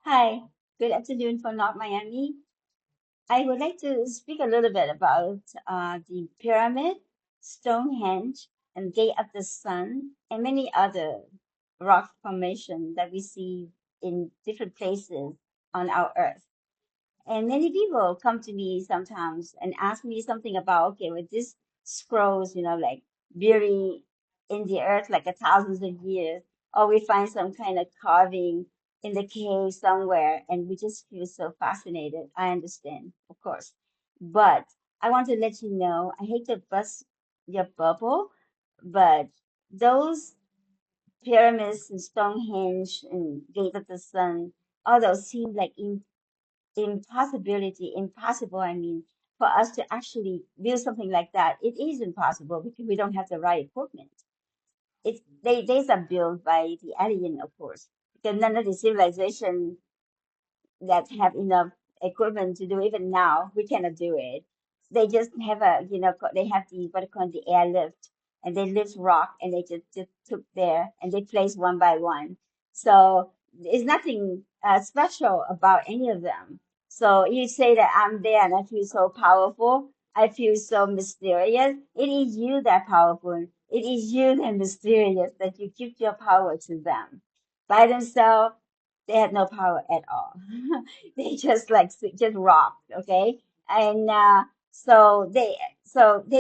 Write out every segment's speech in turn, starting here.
Hi, good afternoon from North Miami. I would like to speak a little bit about the pyramid, Stonehenge, and Gate of the Sun, and many other rock formations that we see in different places on our Earth. And many people come to me sometimes and ask me something about, okay, with these scrolls, like buried in the earth like a thousands of years, or we find some kind of carving in the cave somewhere, and we just feel so fascinated. I understand, of course. But I want to let you know, I hate to bust your bubble, but those pyramids and Stonehenge and Gate of the Sun, all those seem like impossible, I mean, for us to actually build something like that. It is impossible because we don't have the right equipment. They are built by the alien, of course, because none of the civilization that have enough equipment to do even now. We cannot do it. They just have they have the what they call the airlift, and they lift rock and they just took there and they place one by one. So there's nothing special about any of them. So you say that I'm there and I feel so powerful. I feel so mysterious. It is you that powerful. It is you that mysterious that you give your power to them. By themselves, they had no power at all. They just just rocked, okay? And so they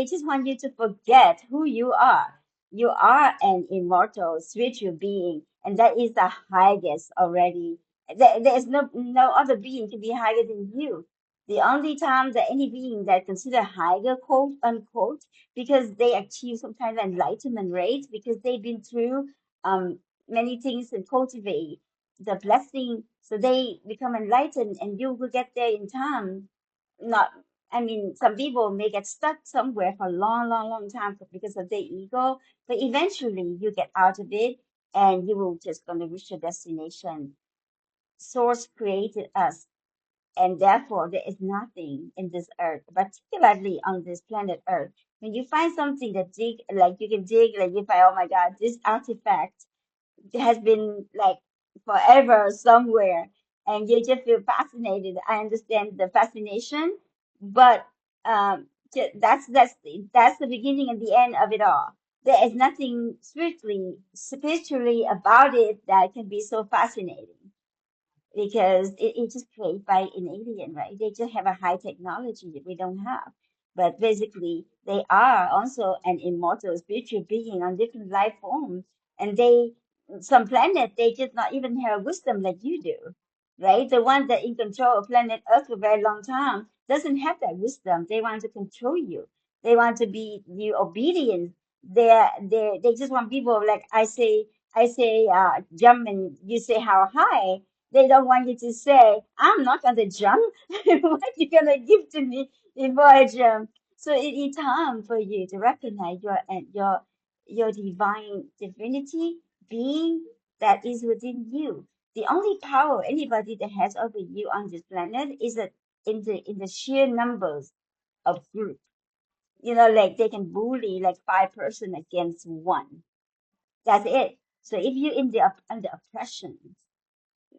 just want you to forget who you are. You are an immortal spiritual being, and that is the highest already. There's no other being to be higher than you. The only time that any being that consider higher, quote unquote, because they achieve some kind of enlightenment rate, because they've been through um many things and cultivate the blessing, so they become enlightened, and you will get there in time. Not, I mean, some people may get stuck somewhere for a long, long, long time because of their ego, but eventually you get out of it, and you will just gonna reach your destination. Source created us, and therefore there is nothing in this earth, particularly on this planet Earth. When you find something that dig, like you can dig, like you find, oh my God, this artifact has been like forever somewhere, and you just feel fascinated. I understand the fascination, but that's the beginning and the end of it all. There is nothing spiritually about it that can be so fascinating, because it's just created by an alien, right? They just have a high technology that we don't have. But basically, they are also an immortal spiritual being on different life forms. And some planet, they just not even have wisdom like you do, right? The one that in control of planet Earth for a very long time doesn't have that wisdom. They want to control you. They want to be you obedient. They just want people like I say jump and you say how high. They don't want you to say, I'm not going to jump. What you going to give to me before I jump? So it is time for you to recognize your divine divinity being that is within you. The only power anybody that has over you on this planet is that in the sheer numbers of group. Like they can bully like 5 person against one. That's it. So if you're under oppression,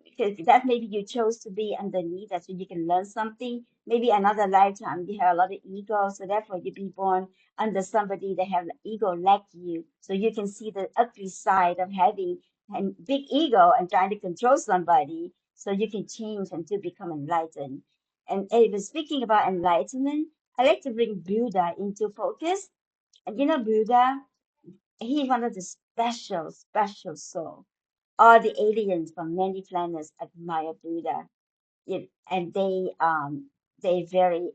because that maybe you chose to be underneath that so you can learn something. Maybe another lifetime you have a lot of ego, so therefore you be born under somebody that have ego like you, so you can see the ugly side of having a big ego and trying to control somebody, so you can change and to become enlightened. And even speaking about enlightenment, I like to bring Buddha into focus. And Buddha, he's one of the special soul. All the aliens from many planets admire Buddha, and they very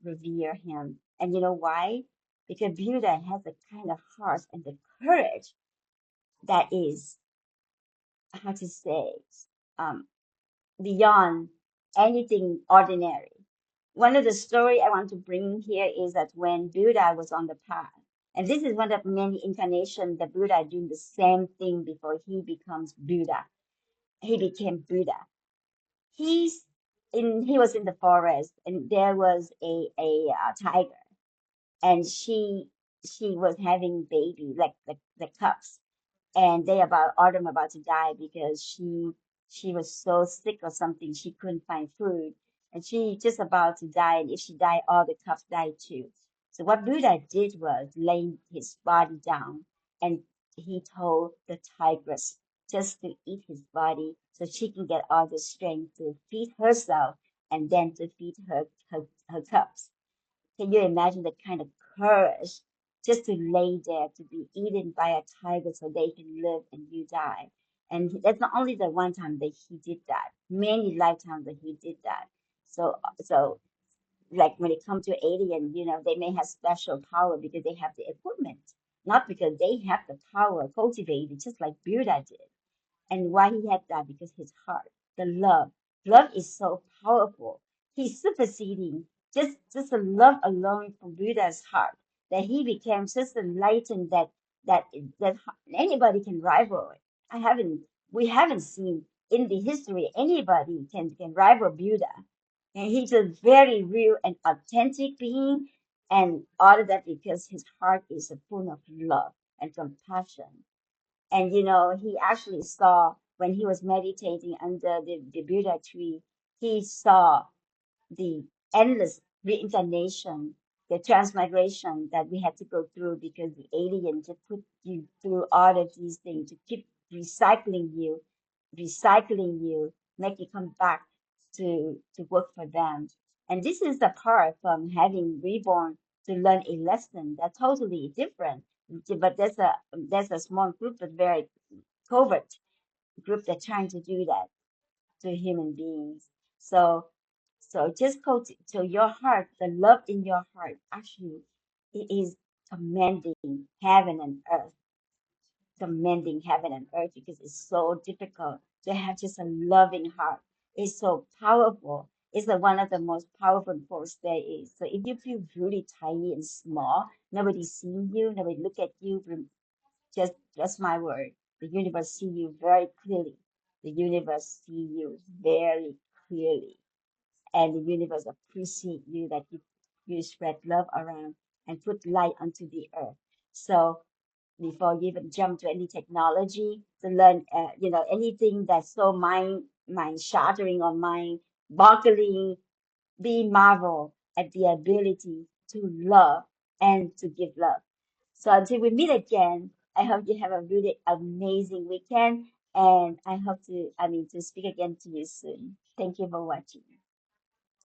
revere him. And you know why? Because Buddha has the kind of heart and the courage that is, how to say, um, beyond anything ordinary. One of the story I want to bring here is that when Buddha was on the path, and this is one of many incarnations that Buddha doing the same thing before he becomes Buddha. He became Buddha. He was in the forest, and there was a tiger, and she was having baby, like the cubs, and they about autumn about to die because She was so sick or something, she couldn't find food. And she just about to die. And if she died, all the cubs died too. So what Buddha did was lay his body down and he told the tigress just to eat his body so she can get all the strength to feed herself and then to feed her cubs. Can you imagine the kind of courage just to lay there to be eaten by a tiger so they can live and you die? And that's not only the one time that he did that, many lifetimes that he did that. So like when it comes to alien, they may have special power because they have the equipment, not because they have the power cultivated, just like Buddha did. And why he had that? Because his heart, the love. Love is so powerful. He's superseding just the love alone from Buddha's heart that he became just enlightened that that anybody can rival it. We haven't seen in the history anybody can rival Buddha. And he's a very real and authentic being, and all of that because his heart is full of love and compassion. And he actually saw when he was meditating under the Buddha tree, he saw the endless reincarnation, the transmigration that we had to go through because the alien just put you through all of these things to keep recycling you, recycling you, make you come back to work for them. And this is the part from having reborn to learn a lesson that's totally different. But there's a small group, but very covert group that trying to do that to human beings. So just go to your heart, the love in your heart actually it is commanding heaven and earth, commanding heaven and earth because it's so difficult to have just a loving heart. It's so powerful. It's one of the most powerful force there is. So if you feel really tiny and small, nobody seeing you, nobody look at you, just my word. The universe see you very clearly. The universe see you very clearly. And the universe appreciate you that you spread love around and put light onto the earth. So before you even jump to any technology to learn, anything that's so mind shattering or mind boggling, be marvel at the ability to love and to give love. So until we meet again, I hope you have a really amazing weekend, and I hope to speak again to you soon. Thank you for watching.